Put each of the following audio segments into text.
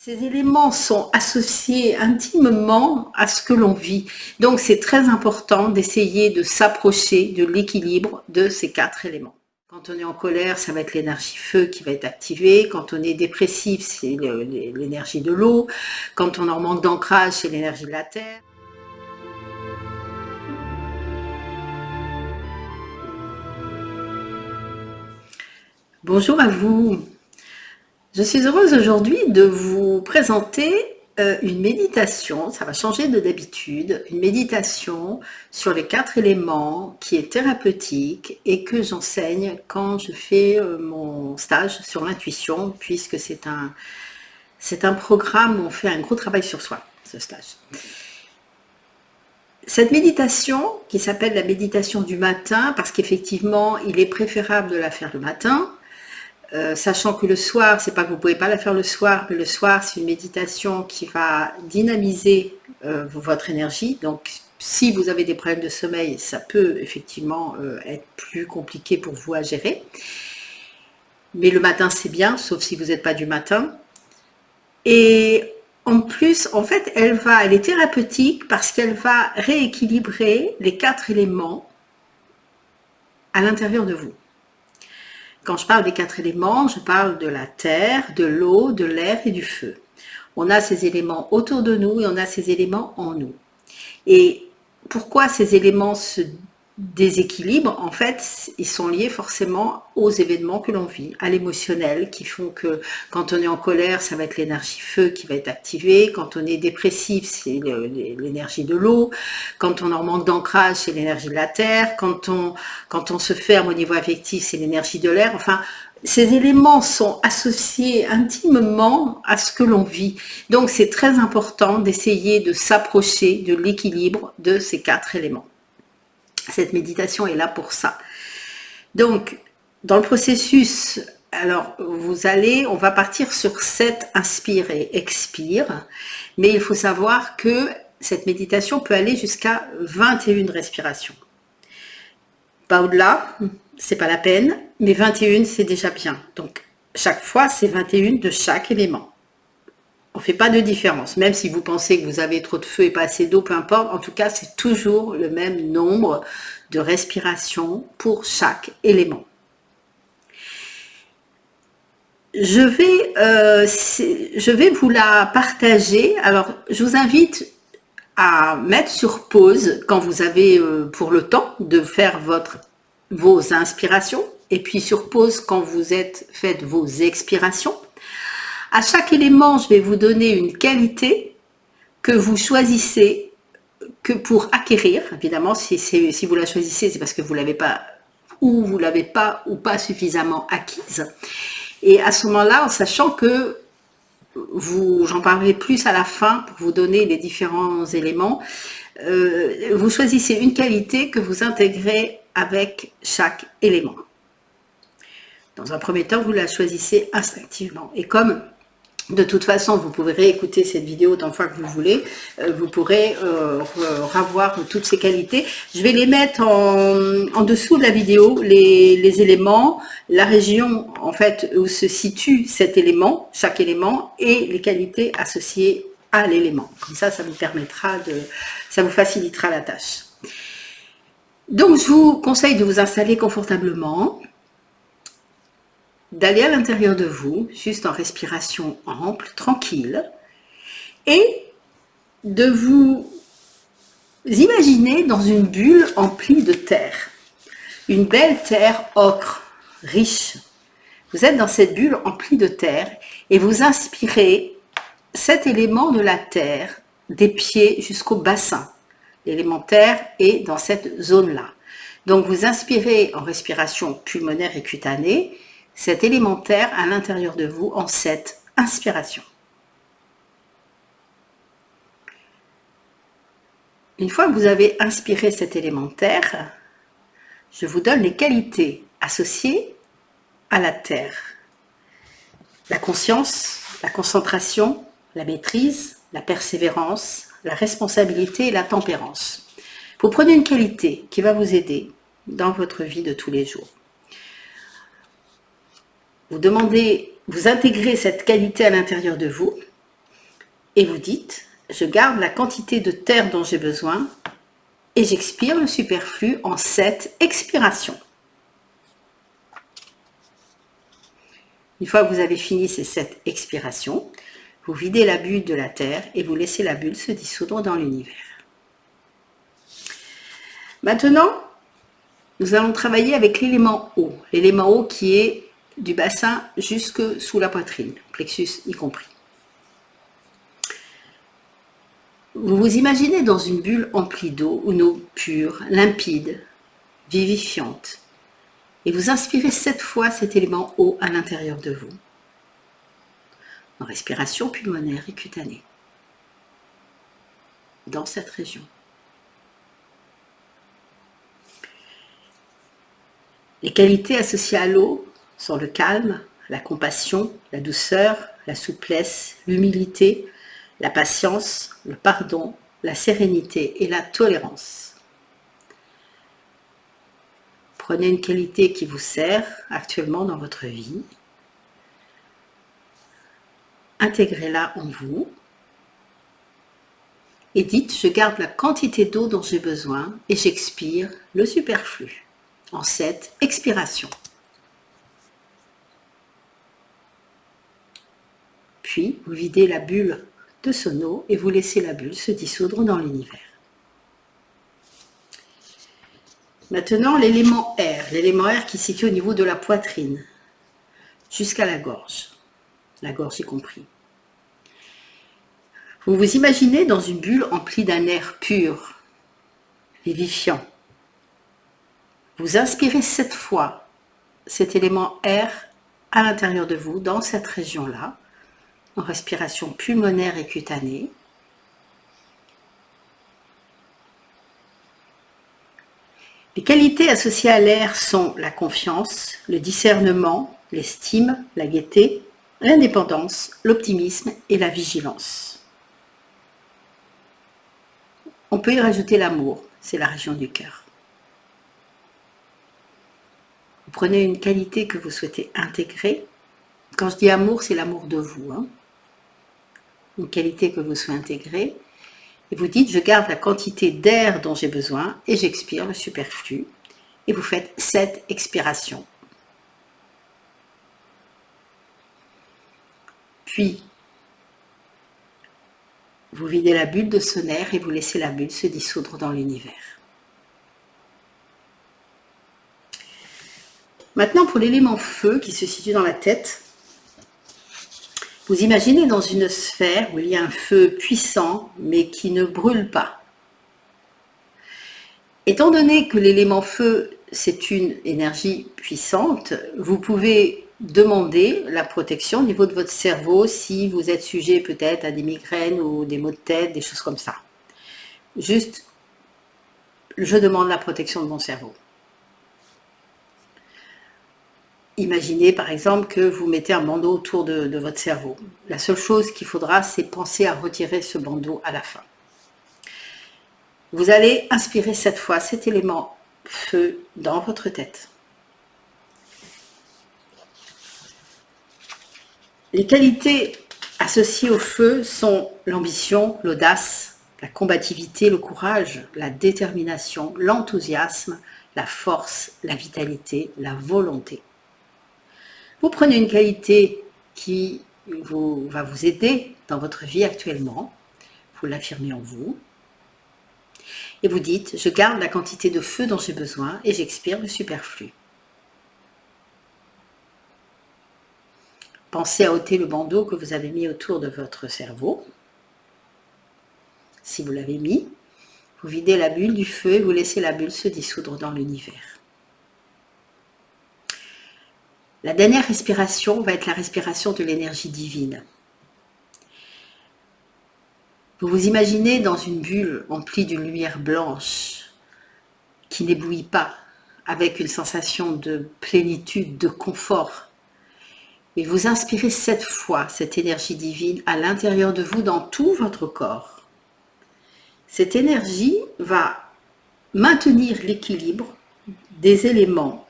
Ces éléments sont associés intimement à ce que l'on vit. Donc c'est très important d'essayer de s'approcher de l'équilibre de ces 4 éléments. Quand on est en colère, ça va être l'énergie feu qui va être activée. Quand on est dépressif, c'est l'énergie de l'eau. Quand on est en manque d'ancrage, c'est l'énergie de la terre. Bonjour à vous. Je suis heureuse aujourd'hui de vous présenter une méditation, ça va changer de d'habitude, une méditation sur les 4 éléments qui est thérapeutique et que j'enseigne quand je fais mon stage sur l'intuition, puisque c'est un programme où on fait un gros travail sur soi, ce stage. Cette méditation, qui s'appelle la méditation du matin, parce qu'effectivement, il est préférable de la faire le matin, sachant que le soir, c'est pas que vous ne pouvez pas la faire le soir, mais le soir, c'est une méditation qui va dynamiser votre énergie. Donc, si vous avez des problèmes de sommeil, ça peut effectivement être plus compliqué pour vous à gérer. Mais le matin, c'est bien, sauf si vous n'êtes pas du matin. Et en plus, en fait, elle est thérapeutique parce qu'elle va rééquilibrer les 4 éléments à l'intérieur de vous. Quand je parle des 4 éléments, je parle de la terre, de l'eau, de l'air et du feu. On a ces éléments autour de nous et on a ces éléments en nous. Et pourquoi ces éléments se déséquilibrent? En fait, ils sont liés forcément aux événements que l'on vit, à l'émotionnel, qui font que quand on est en colère, ça va être l'énergie feu qui va être activée. Quand on est dépressif, c'est l'énergie de l'eau. Quand on est en manque d'ancrage, c'est l'énergie de la terre. Quand on se ferme au niveau affectif, c'est l'énergie de l'air. Enfin, ces éléments sont associés intimement à ce que l'on vit. Donc, c'est très important d'essayer de s'approcher de l'équilibre de ces 4 éléments. Cette méditation est là pour ça. Donc, dans le processus, alors on va partir sur 7 inspire et expire, mais il faut savoir que cette méditation peut aller jusqu'à 21 respirations. Pas au-delà, c'est pas la peine, mais 21 c'est déjà bien. Donc, chaque fois, c'est 21 de chaque élément. On ne fait pas de différence, même si vous pensez que vous avez trop de feu et pas assez d'eau, peu importe. En tout cas, c'est toujours le même nombre de respirations pour chaque élément. Je vais vous la partager. Alors, je vous invite à mettre sur pause quand vous avez pour le temps de faire vos inspirations, et puis sur pause quand faites vos expirations. À chaque élément, je vais vous donner une qualité que vous choisissez pour acquérir. Évidemment, si vous la choisissez, c'est parce que vous l'avez pas ou pas suffisamment acquise. Et à ce moment-là, en sachant que j'en parlerai plus à la fin pour vous donner les différents éléments, vous choisissez une qualité que vous intégrez avec chaque élément. Dans un premier temps, vous la choisissez instinctivement. Et comme de toute façon, vous pouvez réécouter cette vidéo tant de fois que vous voulez. Vous pourrez revoir toutes ces qualités. Je vais les mettre en dessous de la vidéo, les éléments, la région en fait où se situe cet élément, chaque élément, et les qualités associées à l'élément. Comme ça, ça vous facilitera la tâche. Donc, je vous conseille de vous installer confortablement, d'aller à l'intérieur de vous, juste en respiration ample, tranquille, et de vous imaginer dans une bulle emplie de terre. Une belle terre ocre, riche. Vous êtes dans cette bulle emplie de terre et vous inspirez cet élément de la terre des pieds jusqu'au bassin. L'élément terre est dans cette zone-là. Donc vous inspirez en respiration pulmonaire et cutanée cet élémentaire à l'intérieur de vous en 7 inspirations. Une fois que vous avez inspiré cet élémentaire, je vous donne les qualités associées à la terre. La conscience, la concentration, la maîtrise, la persévérance, la responsabilité et la tempérance. Vous prenez une qualité qui va vous aider dans votre vie de tous les jours. Vous intégrez cette qualité à l'intérieur de vous Et vous dites, je garde la quantité de terre dont j'ai besoin et j'expire le superflu en 7 expirations. Une fois que vous avez fini ces 7 expirations, vous videz la bulle de la terre et vous laissez la bulle se dissoudre dans l'univers. Maintenant, nous allons travailler avec l'élément eau. L'élément eau qui est du bassin jusque sous la poitrine, plexus y compris. Vous vous imaginez dans une bulle emplie d'eau, une eau pure, limpide, vivifiante, et vous inspirez 7 fois cet élément eau à l'intérieur de vous, en respiration pulmonaire et cutanée, dans cette région. Les qualités associées à l'eau sont le calme, la compassion, la douceur, la souplesse, l'humilité, la patience, le pardon, la sérénité et la tolérance. Prenez une qualité qui vous sert actuellement dans votre vie. Intégrez-la en vous. Et dites, je garde la quantité d'eau dont j'ai besoin et j'expire le superflu en 7 expirations. Puis, vous videz la bulle de son eau et vous laissez la bulle se dissoudre dans l'univers. Maintenant, l'élément air qui se situe au niveau de la poitrine, jusqu'à la gorge y compris. Vous vous imaginez dans une bulle emplie d'un air pur, vivifiant. Vous inspirez 7 fois cet élément air à l'intérieur de vous, dans cette région-là, en respiration pulmonaire et cutanée. Les qualités associées à l'air sont la confiance, le discernement, l'estime, la gaieté, l'indépendance, l'optimisme et la vigilance. On peut y rajouter l'amour, c'est la région du cœur. Vous prenez une qualité que vous souhaitez intégrer. Quand je dis amour, c'est l'amour de vous. Une qualité que vous souhaitez intégrer. Et vous dites, je garde la quantité d'air dont j'ai besoin et j'expire le superflu. Et vous faites 7 expirations. Puis, vous videz la bulle de son air et vous laissez la bulle se dissoudre dans l'univers. Maintenant, pour l'élément feu qui se situe dans la tête, vous imaginez dans une sphère où il y a un feu puissant, mais qui ne brûle pas. Étant donné que l'élément feu, c'est une énergie puissante, vous pouvez demander la protection au niveau de votre cerveau si vous êtes sujet peut-être à des migraines ou des maux de tête, des choses comme ça. Juste, je demande la protection de mon cerveau. Imaginez par exemple que vous mettez un bandeau autour de votre cerveau. La seule chose qu'il faudra, c'est penser à retirer ce bandeau à la fin. Vous allez inspirer 7 fois cet élément feu dans votre tête. Les qualités associées au feu sont l'ambition, l'audace, la combativité, le courage, la détermination, l'enthousiasme, la force, la vitalité, la volonté. Vous prenez une qualité qui va vous aider dans votre vie actuellement, vous l'affirmez en vous, et vous dites, je garde la quantité de feu dont j'ai besoin et j'expire le superflu. Pensez à ôter le bandeau que vous avez mis autour de votre cerveau. Si vous l'avez mis, vous videz la bulle du feu et vous laissez la bulle se dissoudre dans l'univers. La dernière respiration va être la respiration de l'énergie divine. Vous vous imaginez dans une bulle emplie d'une lumière blanche qui n'éblouit pas, avec une sensation de plénitude, de confort. Et vous inspirez 7 fois cette énergie divine à l'intérieur de vous, dans tout votre corps. Cette énergie va maintenir l'équilibre des éléments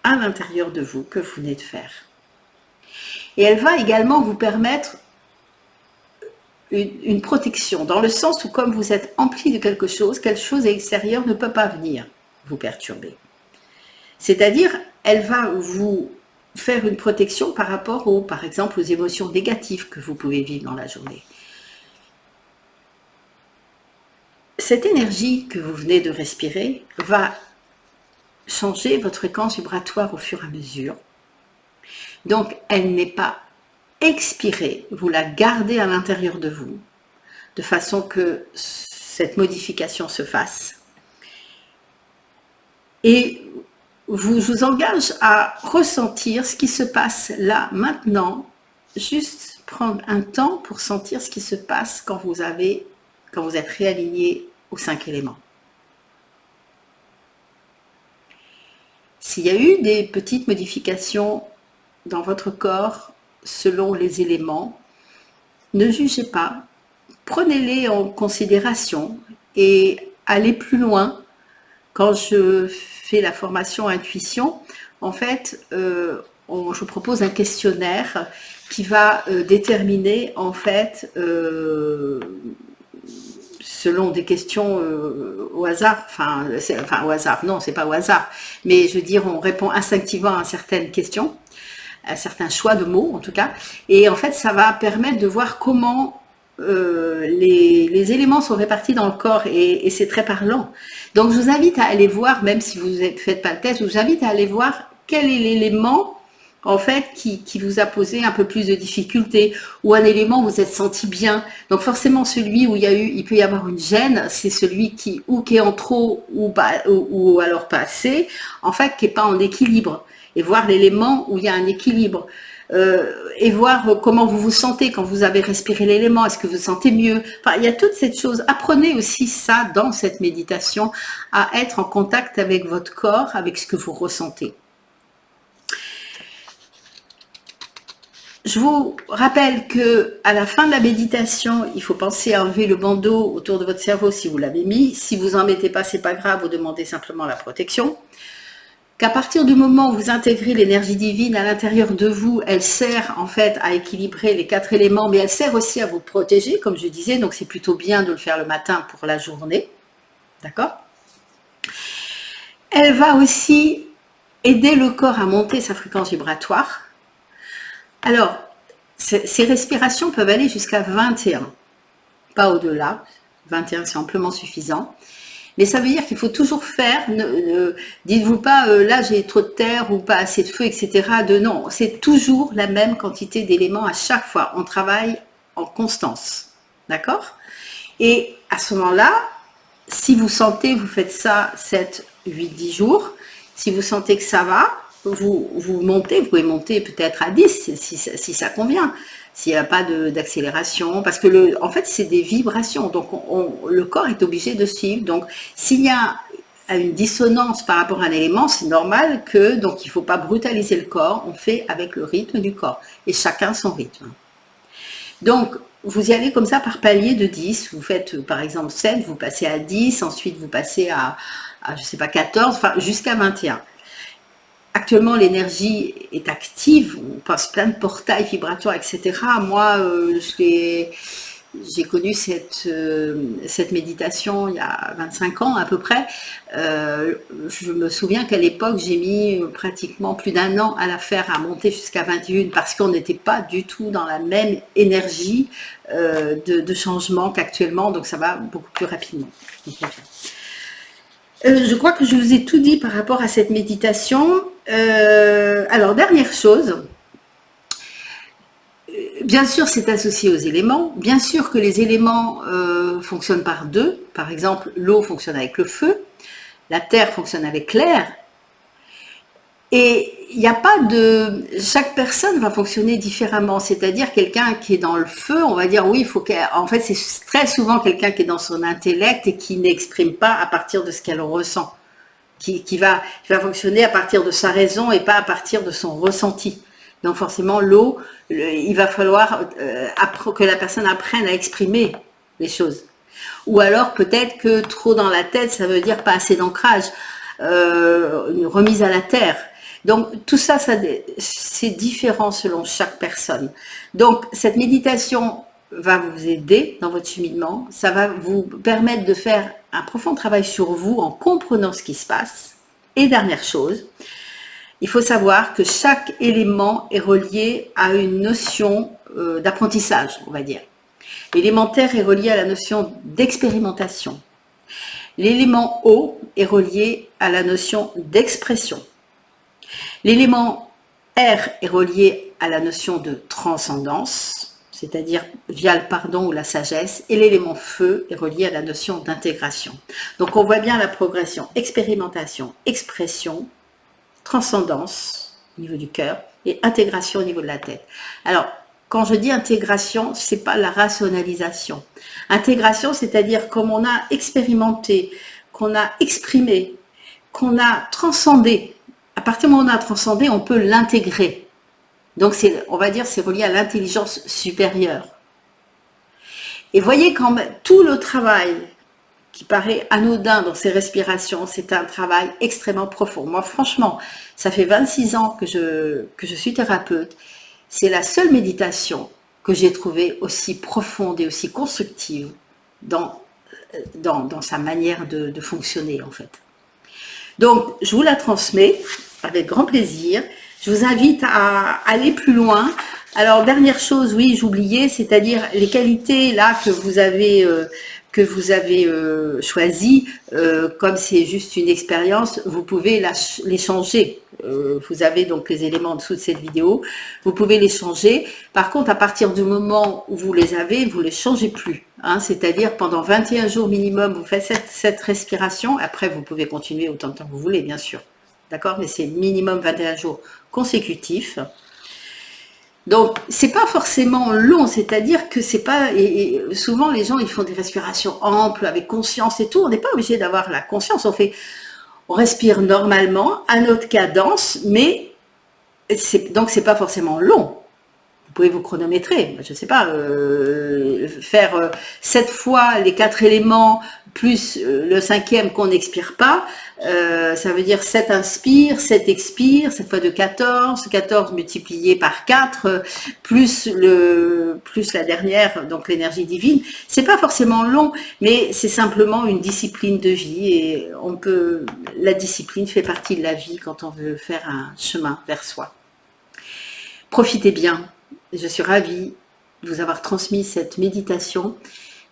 à l'intérieur de vous que vous venez de faire. Et elle va également vous permettre une protection, dans le sens où comme vous êtes empli de quelque chose extérieur ne peut pas venir vous perturber. C'est-à-dire, elle va vous faire une protection par rapport par exemple, aux émotions négatives que vous pouvez vivre dans la journée. Cette énergie que vous venez de respirer va changer votre fréquence vibratoire au fur et à mesure. Donc, elle n'est pas expirée, vous la gardez à l'intérieur de vous, de façon que cette modification se fasse. Et je vous engage à ressentir ce qui se passe là, maintenant, juste prendre un temps pour sentir ce qui se passe quand vous êtes réaligné aux 5 éléments. S'il y a eu des petites modifications dans votre corps selon les éléments, ne jugez pas, prenez-les en considération et allez plus loin. Quand je fais la formation intuition, en fait, je propose un questionnaire qui va déterminer en fait selon des questions au hasard, enfin au hasard, non, c'est pas au hasard, mais je veux dire, on répond instinctivement à certaines questions, à certains choix de mots en tout cas, et en fait, ça va permettre de voir comment les éléments sont répartis dans le corps, et c'est très parlant. Donc, je vous invite à aller voir, même si vous ne faites pas le test, je vous invite à aller voir quel est l'élément en fait, qui vous a posé un peu plus de difficultés, ou un élément où vous êtes senti bien. Donc forcément, celui où il peut y avoir une gêne, c'est celui qui est en trop, ou alors pas assez, en fait, qui n'est pas en équilibre. Et voir l'élément où il y a un équilibre. Et voir comment vous vous sentez quand vous avez respiré l'élément, est-ce que vous vous sentez mieux? Enfin, il y a toutes ces choses. Apprenez aussi ça dans cette méditation, à être en contact avec votre corps, avec ce que vous ressentez. Je vous rappelle que à la fin de la méditation, il faut penser à enlever le bandeau autour de votre cerveau si vous l'avez mis. Si vous n'en mettez pas, c'est pas grave, vous demandez simplement la protection. Qu'à partir du moment où vous intégrez l'énergie divine à l'intérieur de vous, elle sert en fait à équilibrer les 4 éléments, mais elle sert aussi à vous protéger, comme je disais, donc c'est plutôt bien de le faire le matin pour la journée. D'accord? Elle va aussi aider le corps à monter sa fréquence vibratoire. Alors, ces respirations peuvent aller jusqu'à 21, pas au-delà, 21 c'est amplement suffisant, mais ça veut dire qu'il faut toujours faire, dites-vous pas là j'ai trop de terre ou pas assez de feu, etc. Non, c'est toujours la même quantité d'éléments à chaque fois, on travaille en constance, d'accord? Et à ce moment-là, si vous sentez, vous faites ça 7, 8, 10 jours, si vous sentez que ça va, vous montez, vous pouvez monter peut-être à 10 si ça convient, s'il n'y a pas d'accélération, parce que en fait c'est des vibrations, donc le corps est obligé de suivre. Donc s'il y a une dissonance par rapport à un élément, c'est normal que, donc il ne faut pas brutaliser le corps, on fait avec le rythme du corps, et chacun son rythme. Donc vous y allez comme ça par palier de 10, vous faites par exemple 7, vous passez à 10, ensuite vous passez à je sais pas 14, enfin jusqu'à 21. Actuellement, l'énergie est active, on passe plein de portails vibratoires, etc. Moi, j'ai connu cette méditation il y a 25 ans à peu près. Je me souviens qu'à l'époque, j'ai mis pratiquement plus d'1 an à la faire, à monter jusqu'à 21, parce qu'on n'était pas du tout dans la même énergie de changement qu'actuellement, donc ça va beaucoup plus rapidement. Je crois que je vous ai tout dit par rapport à cette méditation. Alors, dernière chose, bien sûr c'est associé aux éléments, bien sûr que les éléments fonctionnent par deux, par exemple l'eau fonctionne avec le feu, la terre fonctionne avec l'air, et il n'y a pas de... Chaque personne va fonctionner différemment, c'est-à-dire quelqu'un qui est dans le feu, on va dire oui, il faut qu'elle... En fait, c'est très souvent quelqu'un qui est dans son intellect et qui n'exprime pas à partir de ce qu'elle ressent, qui va fonctionner à partir de sa raison et pas à partir de son ressenti. Donc forcément, l'eau, il va falloir que la personne apprenne à exprimer les choses. Ou alors peut-être que trop dans la tête, ça veut dire pas assez d'ancrage, une remise à la terre. Donc tout ça, c'est différent selon chaque personne. Donc cette méditation va vous aider dans votre cheminement. Ça va vous permettre de faire un profond travail sur vous en comprenant ce qui se passe. Et dernière chose, il faut savoir que chaque élément est relié à une notion d'apprentissage, on va dire. L'élémentaire est relié à la notion d'expérimentation. L'élément eau est relié à la notion d'expression. L'élément air est relié à la notion de transcendance, c'est-à-dire via le pardon ou la sagesse, et l'élément feu est relié à la notion d'intégration. Donc on voit bien la progression, expérimentation, expression, transcendance au niveau du cœur et intégration au niveau de la tête. Alors, quand je dis intégration, c'est pas la rationalisation. Intégration, c'est-à-dire comme on a expérimenté, qu'on a exprimé, qu'on a transcendé. À partir du moment où on a transcendé, on peut l'intégrer. Donc, on va dire, c'est relié à l'intelligence supérieure. Et voyez quand même tout le travail qui paraît anodin dans ces respirations, c'est un travail extrêmement profond. Moi, franchement, ça fait 26 ans que je suis thérapeute. C'est la seule méditation que j'ai trouvée aussi profonde et aussi constructive dans sa manière de fonctionner, en fait. Donc, je vous la transmets avec grand plaisir. Je vous invite à aller plus loin. Alors, dernière chose, oui, j'oubliais, c'est-à-dire les qualités là que vous avez choisies, comme c'est juste une expérience, vous pouvez les changer. Vous avez donc les éléments en dessous de cette vidéo. Vous pouvez les changer. Par contre, à partir du moment où vous les avez, vous ne les changez plus. Hein, c'est-à-dire pendant 21 jours minimum, vous faites cette respiration. Après, vous pouvez continuer autant de temps que vous voulez, bien sûr. D'accord? Mais c'est minimum 21 jours consécutifs. Donc, c'est pas forcément long, c'est-à-dire que c'est pas, et souvent les gens ils font des respirations amples, avec conscience et tout, on n'est pas obligé d'avoir la conscience, on respire normalement, à notre cadence, mais donc c'est pas forcément long. Vous pouvez vous chronométrer, je ne sais pas, faire 7 fois les 4 éléments, plus le 5e qu'on n'expire pas, ça veut dire 7 inspire, 7 expire, 7 fois de 14, 14 multiplié par 4, plus la dernière, donc l'énergie divine. C'est pas forcément long, mais c'est simplement une discipline de vie, et la discipline fait partie de la vie quand on veut faire un chemin vers soi. Profitez bien. Je suis ravie de vous avoir transmis cette méditation.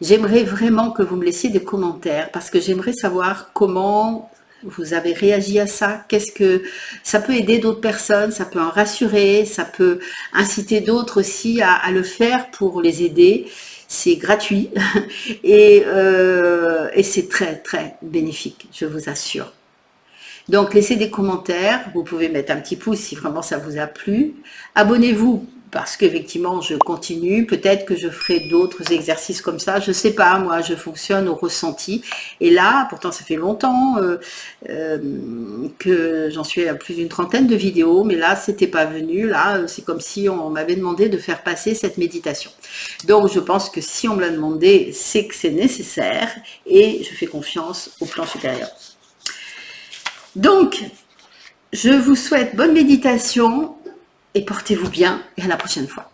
J'aimerais vraiment que vous me laissiez des commentaires parce que j'aimerais savoir comment vous avez réagi à ça. Qu'est-ce que ça peut aider d'autres personnes, ça peut en rassurer, ça peut inciter d'autres aussi à le faire pour les aider. C'est gratuit et c'est très très bénéfique, je vous assure. Donc laissez des commentaires, vous pouvez mettre un petit pouce si vraiment ça vous a plu. Abonnez-vous parce qu'effectivement je continue, peut-être que je ferai d'autres exercices comme ça, je sais pas, moi je fonctionne au ressenti. Et là, pourtant ça fait longtemps que j'en suis à plus d'une trentaine de vidéos, mais là c'était pas venu, là c'est comme si on m'avait demandé de faire passer cette méditation. Donc je pense que si on me l'a demandé, c'est que c'est nécessaire et je fais confiance au plan supérieur. Donc, je vous souhaite bonne méditation et portez-vous bien et à la prochaine fois.